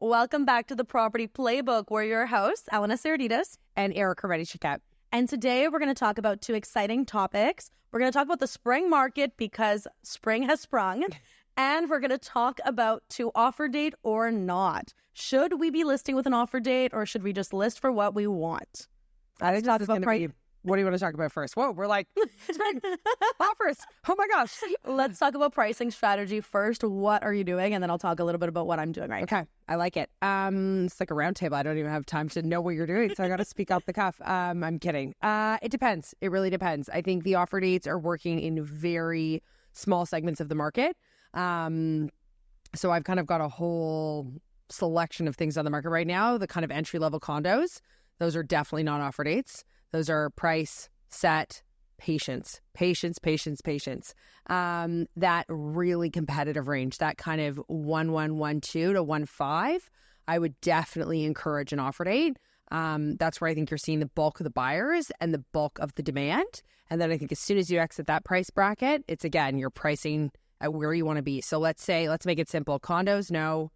Welcome back to the Property Playbook. We're your hosts, Elena Sarditas and Erica Chit-chat. And today we're going to talk about two exciting topics. We're going to talk about the spring market because spring has sprung. And we're going to talk about to offer date or not. Should we be listing with an offer date or should we just list for what we want? I think this is going to be... What do you want to talk about first? Whoa, we're like, offers. Oh my gosh. Let's talk about pricing strategy first. What are you doing? And then I'll talk a little bit about what I'm doing right now. Okay, I like it. It's like a round table. I don't even have time to know what you're doing, so I got to speak off the cuff. I'm kidding. It depends. It really depends. I think the offer dates are working in very small segments of the market. So I've kind of got a whole selection of things on the market right now. The kind of entry-level condos, those are definitely not offer dates. Those are price, set, patience. That really competitive range, that kind of 1112 to 15, I would definitely encourage an offer date. That's where I think you're seeing the bulk of the buyers and the bulk of the demand. And then I think as soon as you exit that price bracket, it's again, you're pricing at where you want to be. So let's make it simple. Condos, no.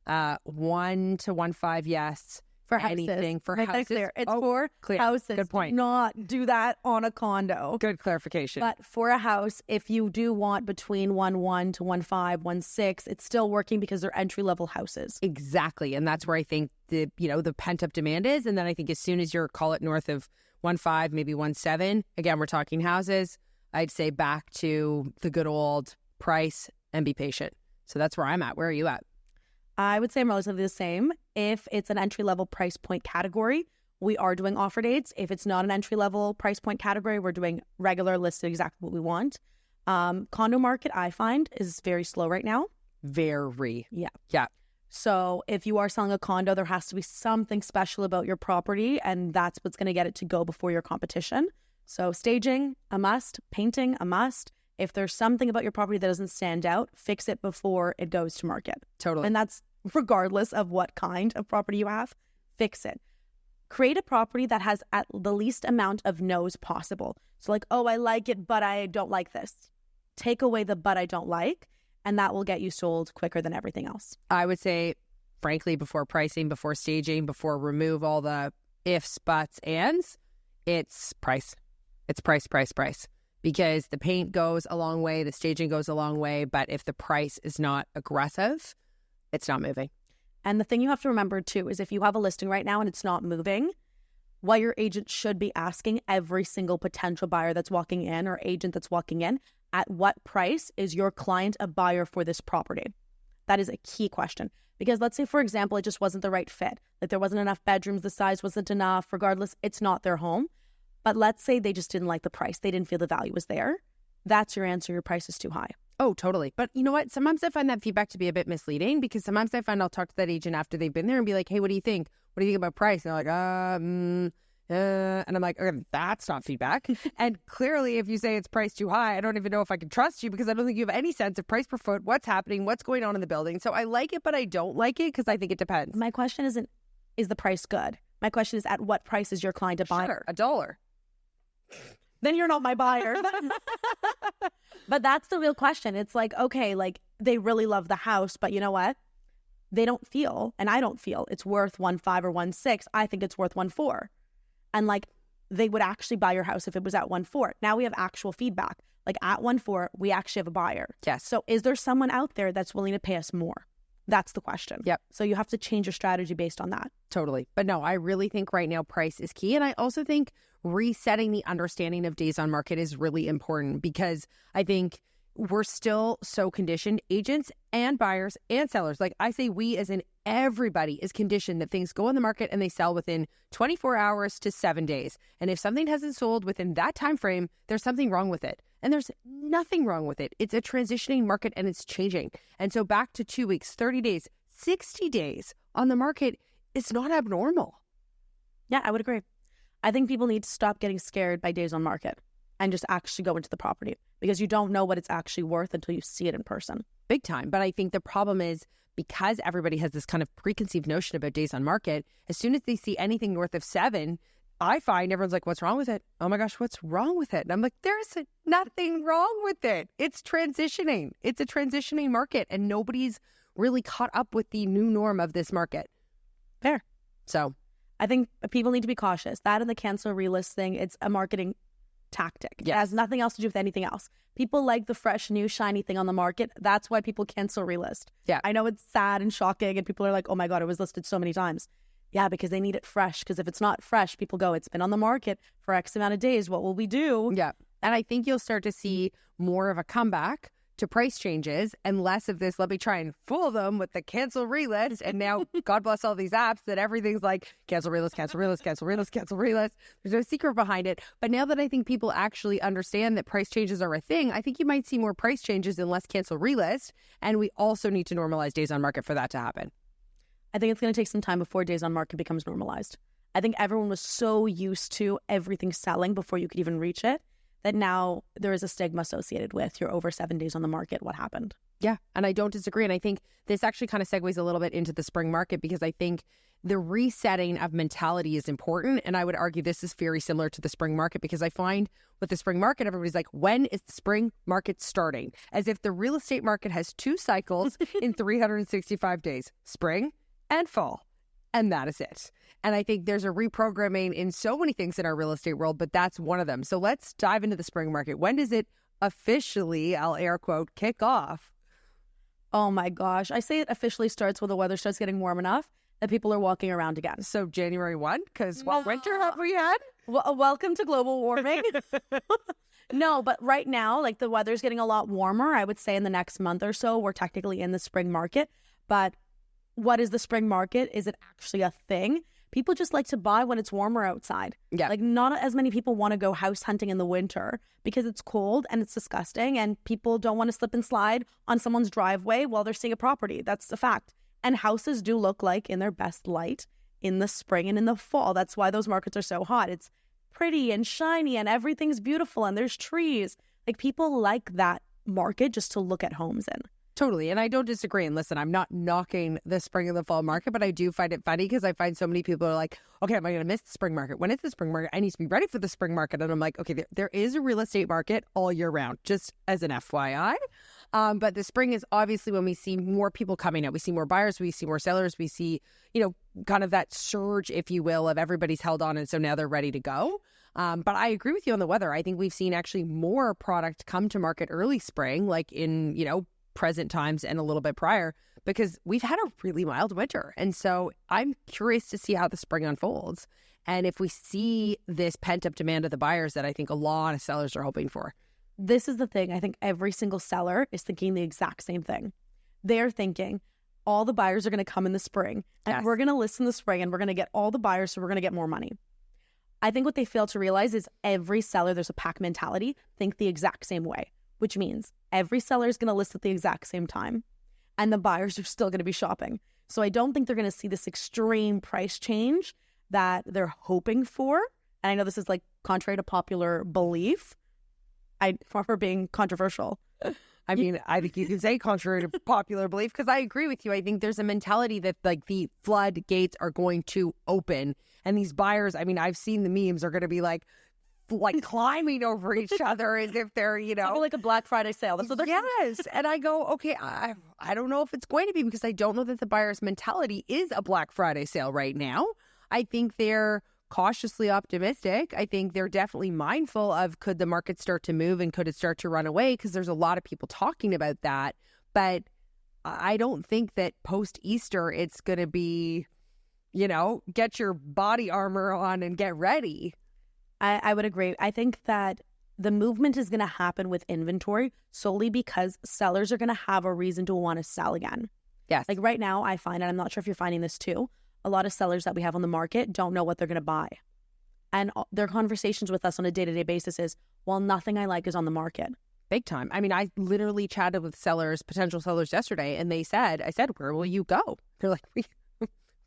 1 to 15, yes. For houses. Anything for houses. Clear. It's for houses. Good point. Do not do that on a condo. Good clarification. But for a house, if you do want between 1.1 to 1.5, 1.6, it's still working because they're entry-level houses. Exactly. And that's where I think the pent-up demand is. And then I think as soon as you're, call it north of 1.5, maybe 1.7, again, we're talking houses, I'd say back to the good old price and be patient. So that's where I'm at. Where are you at? I would say I'm relatively the same. If it's an entry-level price point category, we are doing offer dates. If it's not an entry-level price point category, we're doing regular listed exactly what we want. Condo market, I find, is very slow right now. Very. Yeah. So if you are selling a condo, there has to be something special about your property, and that's what's going to get it to go before your competition. So staging, a must. Painting, a must. If there's something about your property that doesn't stand out, fix it before it goes to market. Totally. And that's regardless of what kind of property you have, fix it. Create a property that has at the least amount of no's possible. So like, oh, I like it, but I don't like this. Take away the but I don't like, and that will get you sold quicker than everything else. I would say, frankly, before pricing, before staging, before remove all the ifs, buts, ands, it's price. It's price. Because the paint goes a long way, the staging goes a long way, but if the price is not aggressive, it's not moving. And the thing you have to remember too is if you have a listing right now and it's not moving, what your agent should be asking every single potential buyer that's walking in or agent that's walking in, at what price is your client a buyer for this property? That is a key question. Because let's say, for example, it just wasn't the right fit. Like there wasn't enough bedrooms, the size wasn't enough, regardless, it's not their home. But let's say they just didn't like the price. They didn't feel the value was there. That's your answer. Your price is too high. Oh, totally. But you know what? Sometimes I find that feedback to be a bit misleading because sometimes I find I'll talk to that agent after they've been there and be like, hey, what do you think? What do you think about price? And they're like, and I'm like, okay, that's not feedback. And clearly, if you say it's priced too high, I don't even know if I can trust you because I don't think you have any sense of price per foot, what's happening, what's going on in the building. So I like it, but I don't like it because I think it depends. My question isn't, is the price good? My question is, at what price is your client a buyer? Sure, $1. Then you're not my buyer. But that's the real question. It's like, okay, like they really love the house, but you know what? They don't feel, and I don't feel it's worth 1.5 or 1.6. I think it's worth 1.4. And like they would actually buy your house if it was at 1.4. Now we have actual feedback. Like at 1.4, we actually have a buyer. Yes. So is there someone out there that's willing to pay us more? That's the question. Yep. So you have to change your strategy based on that. Totally. But no, I really think right now price is key. And I also think resetting the understanding of days on market is really important because I think we're still so conditioned, agents and buyers and sellers. Like I say, we as in everybody is conditioned that things go on the market and they sell within 24 hours to 7 days. And if something hasn't sold within that time frame, there's something wrong with it. And there's nothing wrong with it. It's a transitioning market and it's changing. And so back to 2 weeks, 30 days, 60 days on the market is not abnormal. Yeah, I would agree. I think people need to stop getting scared by days on market and just actually go into the property because you don't know what it's actually worth until you see it in person. Big time. But I think the problem is because everybody has this kind of preconceived notion about days on market, as soon as they see anything north of 7, I find everyone's like, what's wrong with it? Oh my gosh, what's wrong with it? And I'm like, there's nothing wrong with it. It's transitioning. It's a transitioning market and nobody's really caught up with the new norm of this market. Fair. So I think people need to be cautious. That and the cancel relist thing, it's a marketing tactic. Yes. It has nothing else to do with anything else. People like the fresh, new, shiny thing on the market. That's why people cancel relist. Yeah. I know it's sad and shocking, and people are like, oh my God, it was listed so many times. Yeah, because they need it fresh. Because if it's not fresh, people go, it's been on the market for X amount of days. What will we do? Yeah. And I think you'll start to see more of a comeback to price changes and less of this, let me try and fool them with the cancel relist. And now, God bless all these apps that everything's like cancel relist, cancel relist, cancel relist, cancel relist. There's no secret behind it. But now that I think people actually understand that price changes are a thing, I think you might see more price changes and less cancel relist. And we also need to normalize days on market for that to happen. I think it's going to take some time before days on market becomes normalized. I think everyone was so used to everything selling before you could even reach it that now there is a stigma associated with you're over 7 days on the market. What happened? Yeah, and I don't disagree. And I think this actually kind of segues a little bit into the spring market because I think the resetting of mentality is important. And I would argue this is very similar to the spring market because I find with the spring market, everybody's like, when is the spring market starting? As if the real estate market has 2 cycles in 365 days, spring and fall. And that is it. And I think there's a reprogramming in so many things in our real estate world, but that's one of them. So let's dive into the spring market. When does it officially, I'll air quote, kick off? Oh my gosh. I say it officially starts when the weather starts getting warm enough that people are walking around again. So January 1? Because what winter have we had? Welcome to global warming. No, but right now, like the weather's getting a lot warmer. I would say in the next month or so, we're technically in the spring market. But what is the spring market? Is it actually a thing? People just like to buy when it's warmer outside. Yeah. Like not as many people want to go house hunting in the winter because it's cold and it's disgusting and people don't want to slip and slide on someone's driveway while they're seeing a property. That's a fact. And houses do look like in their best light in the spring and in the fall. That's why those markets are so hot. It's pretty and shiny and everything's beautiful and there's trees. Like people like that market just to look at homes in. Totally. And I don't disagree. And listen, I'm not knocking the spring and the fall market, but I do find it funny because I find so many people are like, okay, am I going to miss the spring market? When it's the spring market, I need to be ready for the spring market. And I'm like, okay, there is a real estate market all year round, just as an FYI. But the spring is obviously when we see more people coming out. We see more buyers, we see more sellers, we see, kind of that surge, if you will, of everybody's held on. And so now they're ready to go. But I agree with you on the weather. I think we've seen actually more product come to market early spring, like in, present times and a little bit prior, because we've had a really mild winter. And so I'm curious to see how the spring unfolds. And if we see this pent-up demand of the buyers that I think a lot of sellers are hoping for. This is the thing. I think every single seller is thinking the exact same thing. They're thinking all the buyers are going to come in the spring and we're going to list in the spring and we're going to get all the buyers, so we're going to get more money. I think what they fail to realize is every seller, there's a pack mentality, think the exact same way, which means every seller is going to list at the exact same time and the buyers are still going to be shopping. So I don't think they're going to see this extreme price change that they're hoping for. And I know this is like contrary to popular belief. For being controversial. I mean, I think you can say contrary to popular belief because I agree with you. I think there's a mentality that like the floodgates are going to open and these buyers, I mean, I've seen the memes are going to be like climbing over each other as if they're, Something like a Black Friday sale. That's what they're Yes. And I go, okay, I don't know if it's going to be because I don't know that the buyer's mentality is a Black Friday sale right now. I think they're cautiously optimistic. I think they're definitely mindful of could the market start to move and could it start to run away because there's a lot of people talking about that. But I don't think that post-Easter it's going to be, get your body armor on and get ready. I would agree. I think that the movement is going to happen with inventory solely because sellers are going to have a reason to want to sell again. Yes. Like right now, I find, and I'm not sure if you're finding this too, a lot of sellers that we have on the market don't know what they're going to buy. And their conversations with us on a day-to-day basis is, well, nothing I like is on the market. Big time. I mean, I literally chatted with potential sellers yesterday, and I said, where will you go? They're like,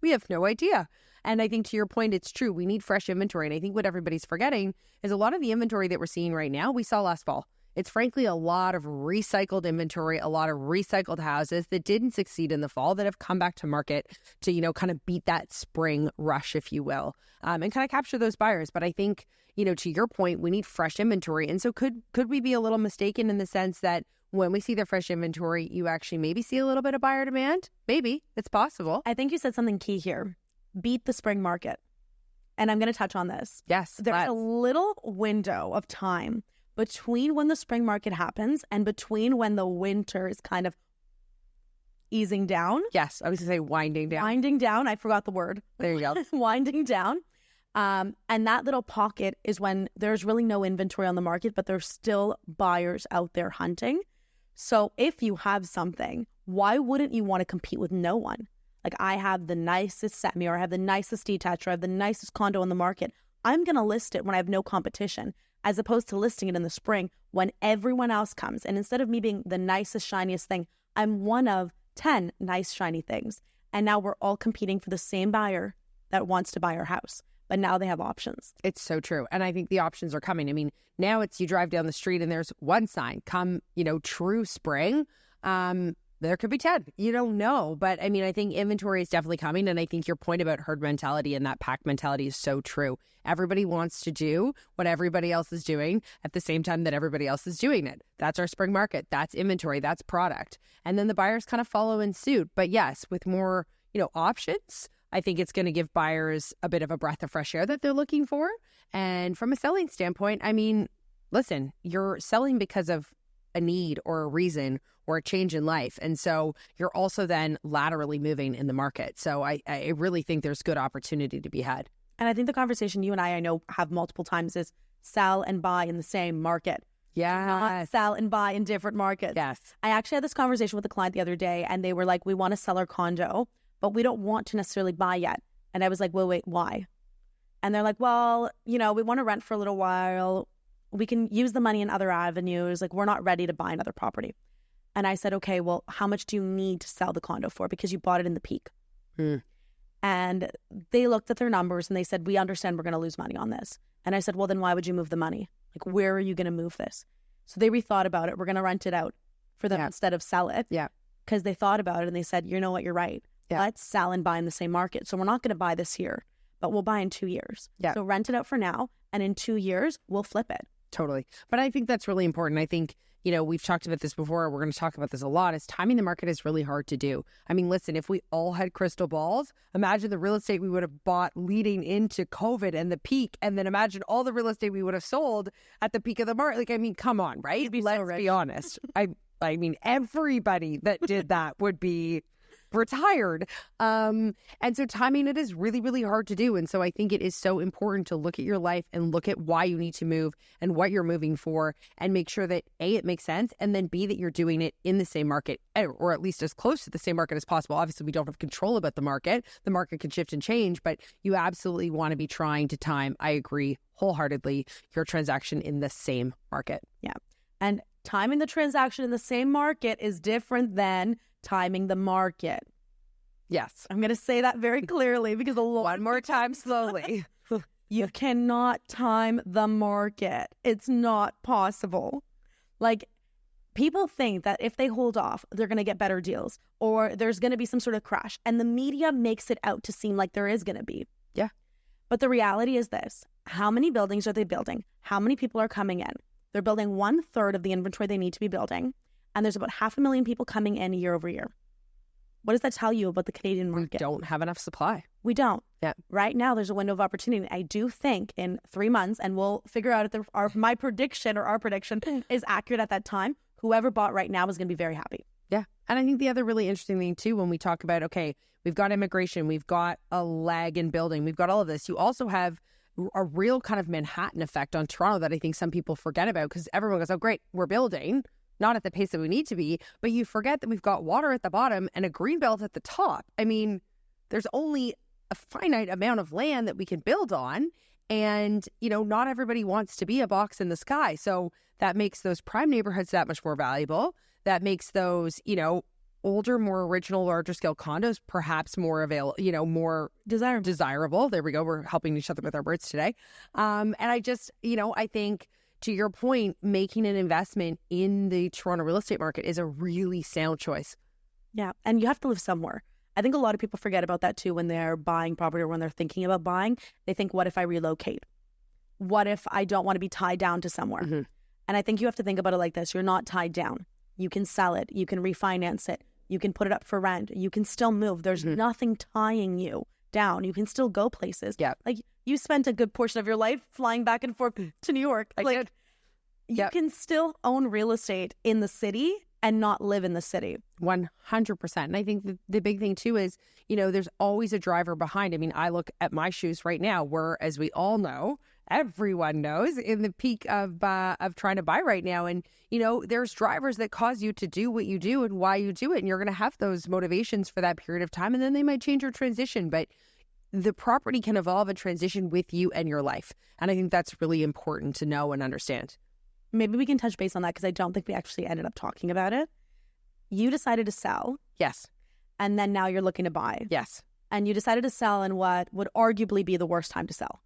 we have no idea. And I think to your point, it's true. We need fresh inventory. And I think what everybody's forgetting is a lot of the inventory that we're seeing right now, we saw last fall. It's frankly a lot of recycled inventory, a lot of recycled houses that didn't succeed in the fall that have come back to market to, kind of beat that spring rush, if you will, and kind of capture those buyers. But I think, to your point, we need fresh inventory. And so could we be a little mistaken in the sense that when we see the fresh inventory, you actually maybe see a little bit of buyer demand. Maybe. It's possible. I think you said something key here. Beat the spring market. And I'm going to touch on this. Yes. There's a little window of time between when the spring market happens and between when the winter is kind of easing down. Yes. I was going to say winding down. Winding down. I forgot the word. There you go. Winding down. And that little pocket is when there's really no inventory on the market, but there's still buyers out there hunting. So if you have something, why wouldn't you want to compete with no one? Like, I have the nicest semi, or I have the nicest detached, or I have the nicest condo on the market. I'm going to list it when I have no competition, as opposed to listing it in the spring when everyone else comes. And instead of me being the nicest, shiniest thing, I'm one of 10 nice, shiny things. And now we're all competing for the same buyer that wants to buy our house. But now they have options. It's so true. And I think the options are coming. I mean, now it's you drive down the street and there's one sign. Come, true spring, there could be 10. You don't know. But I mean, I think inventory is definitely coming. And I think your point about herd mentality and that pack mentality is so true. Everybody wants to do what everybody else is doing at the same time that everybody else is doing it. That's our spring market. That's inventory. That's product. And then the buyers kind of follow in suit. But yes, with more, options, I think it's going to give buyers a bit of a breath of fresh air that they're looking for. And from a selling standpoint, I mean, listen, you're selling because of a need or a reason or a change in life. And so you're also then laterally moving in the market. So I really think there's good opportunity to be had. And I think the conversation you and I know, have multiple times is sell and buy in the same market. Yeah. Not sell and buy in different markets. Yes. I actually had this conversation with a client the other day, and they were like, we want to sell our condo, but we don't want to necessarily buy yet. And I was like, well, wait, why? And they're like, well, we want to rent for a little while. We can use the money in other avenues. Like, we're not ready to buy another property. And I said, okay, well, how much do you need to sell the condo for? Because you bought it in the peak. And they looked at their numbers and they said, we understand we're going to lose money on this. And I said, well, then why would you move the money? Like, where are you going to move this? So they rethought about it. We're going to rent it out for them instead of sell it. Yeah. Because they thought about it and they said, you know what, you're right. Yeah. Let's sell and buy in the same market. So we're not going to buy this year, but we'll buy in 2 years. Yeah. So rent it out for now. And in 2 years, we'll flip it. Totally. But I think that's really important. I think, we've talked about this before. We're going to talk about this a lot. Is timing the market is really hard to do. I mean, listen, if we all had crystal balls, imagine the real estate we would have bought leading into COVID and the peak. And then imagine all the real estate we would have sold at the peak of the market. Like, I mean, come on, right? Let's be honest. I mean, everybody that did that would be retired. And so timing it is really, really hard to do. And so I think it is so important to look at your life and look at why you need to move and what you're moving for, and make sure that A, it makes sense, and then B, that you're doing it in the same market, or at least as close to the same market as possible. Obviously, we don't have control about the market. The market can shift and change, but you absolutely want to be trying to time, I agree wholeheartedly, your transaction in the same market. Yeah. And timing the transaction in the same market is different than timing the market. Yes. I'm going to say that very clearly because one more time slowly. You cannot time the market. It's not possible. Like, people think that if they hold off, they're going to get better deals, or there's going to be some sort of crash. And the media makes it out to seem like there is going to be. Yeah. But the reality is this. How many buildings are they building? How many people are coming in? They're building 1/3 of the inventory they need to be building. And there's about 500,000 people coming in year over year. What does that tell you about the Canadian market? We don't have enough supply. We don't. Yeah. Right now, there's a window of opportunity. I do think in 3 months, and we'll figure out if my prediction or our prediction is accurate at that time, whoever bought right now is going to be very happy. Yeah. And I think the other really interesting thing, too, when we talk about, okay, we've got immigration, we've got a lag in building, we've got all of this. You also have a real kind of Manhattan effect on Toronto that I think some people forget about, because everyone goes, oh, great, we're building. Not at the pace that we need to be, but you forget that we've got water at the bottom and a green belt at the top. I mean, there's only a finite amount of land that we can build on. And, not everybody wants to be a box in the sky. So that makes those prime neighborhoods that much more valuable. That makes those, older, more original, larger scale condos perhaps more available, more desirable. There we go. We're helping each other with our words today. And I just, I think, to your point, making an investment in the Toronto real estate market is a really sound choice. Yeah. And you have to live somewhere. I think a lot of people forget about that too when they're buying property or when they're thinking about buying. They think, what if I relocate? What if I don't want to be tied down to somewhere? Mm-hmm. And I think you have to think about it like this. You're not tied down. You can sell it. You can refinance it. You can put it up for rent. You can still move. There's nothing tying you down. You can still go places. Yeah. Like, you spent a good portion of your life flying back and forth to New York. I did. You can still own real estate in the city and not live in the city. 100%. And I think the big thing too is, there's always a driver behind. I mean, I look at my shoes right now. We're, as we all know, everyone knows, in the peak of trying to buy right now. And, there's drivers that cause you to do what you do and why you do it. And you're going to have those motivations for that period of time. And then they might change your transition. But the property can evolve and transition with you and your life. And I think that's really important to know and understand. Maybe we can touch base on that because I don't think we actually ended up talking about it. You decided to sell. Yes. And then now you're looking to buy. Yes. And you decided to sell in what would arguably be the worst time to sell.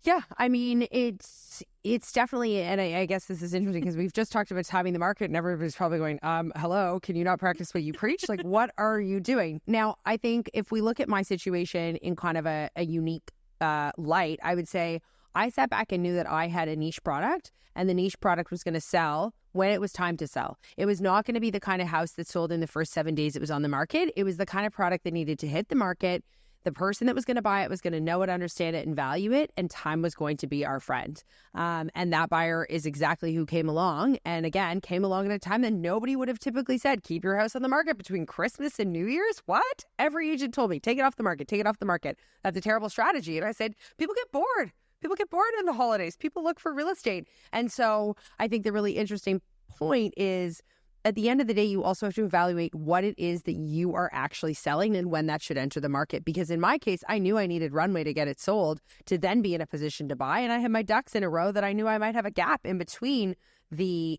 Yeah, I mean, it's definitely, and I guess this is interesting because we've just talked about timing the market and everybody's probably going, hello, can you not practice what you preach? Like, what are you doing? Now, I think if we look at my situation in kind of a unique light, I would say I sat back and knew that I had a niche product and the niche product was going to sell when it was time to sell. It was not going to be the kind of house that sold in the first 7 days it was on the market. It was the kind of product that needed to hit the market. The person that was going to buy it was going to know it, understand it, and value it, and time was going to be our friend. And that buyer is exactly who came along. And again, came along at a time that nobody would have typically said, keep your house on the market between Christmas and New Year's. What? Every agent told me, take it off the market, take it off the market. That's a terrible strategy. And I said, people get bored. People get bored in the holidays. People look for real estate. And so I think the really interesting point is, at the end of the day, you also have to evaluate what it is that you are actually selling and when that should enter the market. Because in my case, I knew I needed runway to get it sold to then be in a position to buy. And I had my ducks in a row that I knew I might have a gap in between the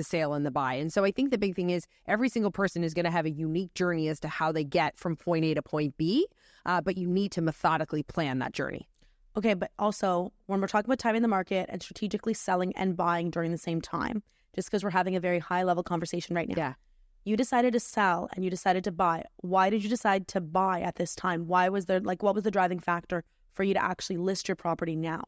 sale and the buy. And so I think the big thing is every single person is going to have a unique journey as to how they get from point A to point B. But you need to methodically plan that journey. Okay, but also when we're talking about timing the market and strategically selling and buying during the same time, just because we're having a very high level conversation right now. Yeah. You decided to sell and you decided to buy. Why did you decide to buy at this time? Why was there, what was the driving factor for you to actually list your property now?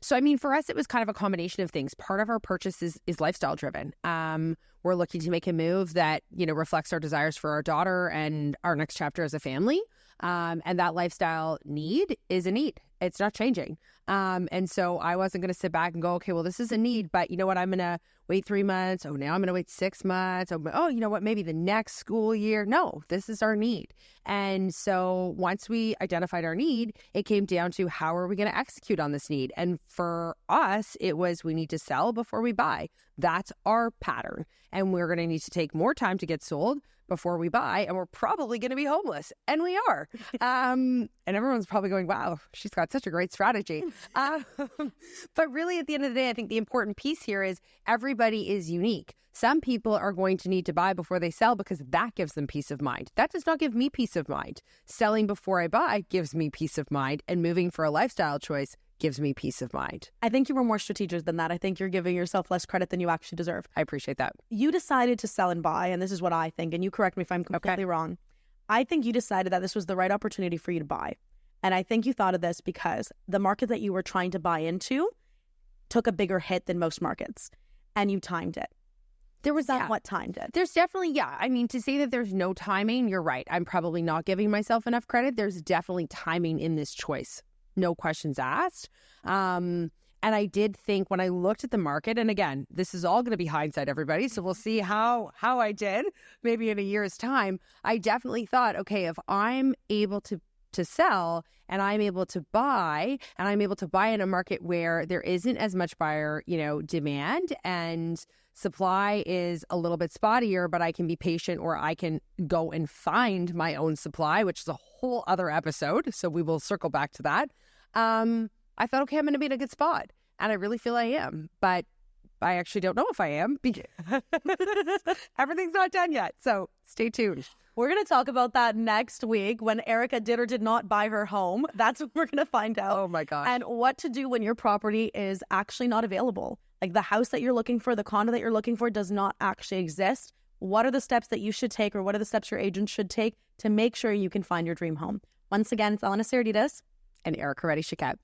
So, I mean, for us, it was kind of a combination of things. Part of our purchase is lifestyle driven. We're looking to make a move that, reflects our desires for our daughter and our next chapter as a family. And that lifestyle need is a need. It's not changing. And so I wasn't going to sit back and go, okay, well, this is a need, but you know what? I'm going to wait 3 months. Oh, now I'm going to wait 6 months. Oh, you know what? Maybe the next school year. No, this is our need. And so once we identified our need, it came down to how are we going to execute on this need? And for us, it was we need to sell before we buy. That's our pattern. And we're going to need to take more time to get sold before we buy, and we're probably going to be homeless. And we are. And everyone's probably going, wow, she's got such a great strategy. But really, at the end of the day, I think the important piece here is everybody is unique. Some people are going to need to buy before they sell because that gives them peace of mind. That does not give me peace of mind. Selling before I buy gives me peace of mind, and moving for a lifestyle choice gives me peace of mind. I think you were more strategic than that. I think you're giving yourself less credit than you actually deserve. I appreciate that. You decided to sell and buy, and this is what I think, and you correct me if I'm completely wrong. I think you decided that this was the right opportunity for you to buy. And I think you thought of this because the market that you were trying to buy into took a bigger hit than most markets, and you timed it. There was that what timed it. There's definitely, I mean, to say that there's no timing, you're right. I'm probably not giving myself enough credit. There's definitely timing in this choice. No questions asked. And I did think when I looked at the market, and again, this is all going to be hindsight, everybody. So we'll see how I did maybe in a year's time. I definitely thought, okay, if I'm able to sell and I'm able to buy, and I'm able to buy in a market where there isn't as much buyer, demand, and supply is a little bit spottier, but I can be patient, or I can go and find my own supply, which is a whole other episode. So we will circle back to that. I thought, okay, I'm going to be in a good spot. And I really feel I am, but I actually don't know if I am because everything's not done yet. So stay tuned. We're going to talk about that next week when Erica did or did not buy her home. That's what we're going to find out. Oh my gosh. And what to do when your property is actually not available. Like the house that you're looking for, the condo that you're looking for does not actually exist. What are the steps that you should take, or what are the steps your agent should take to make sure you can find your dream home? Once again, it's Elena Saraditas and Erica Reddy-Chiquette.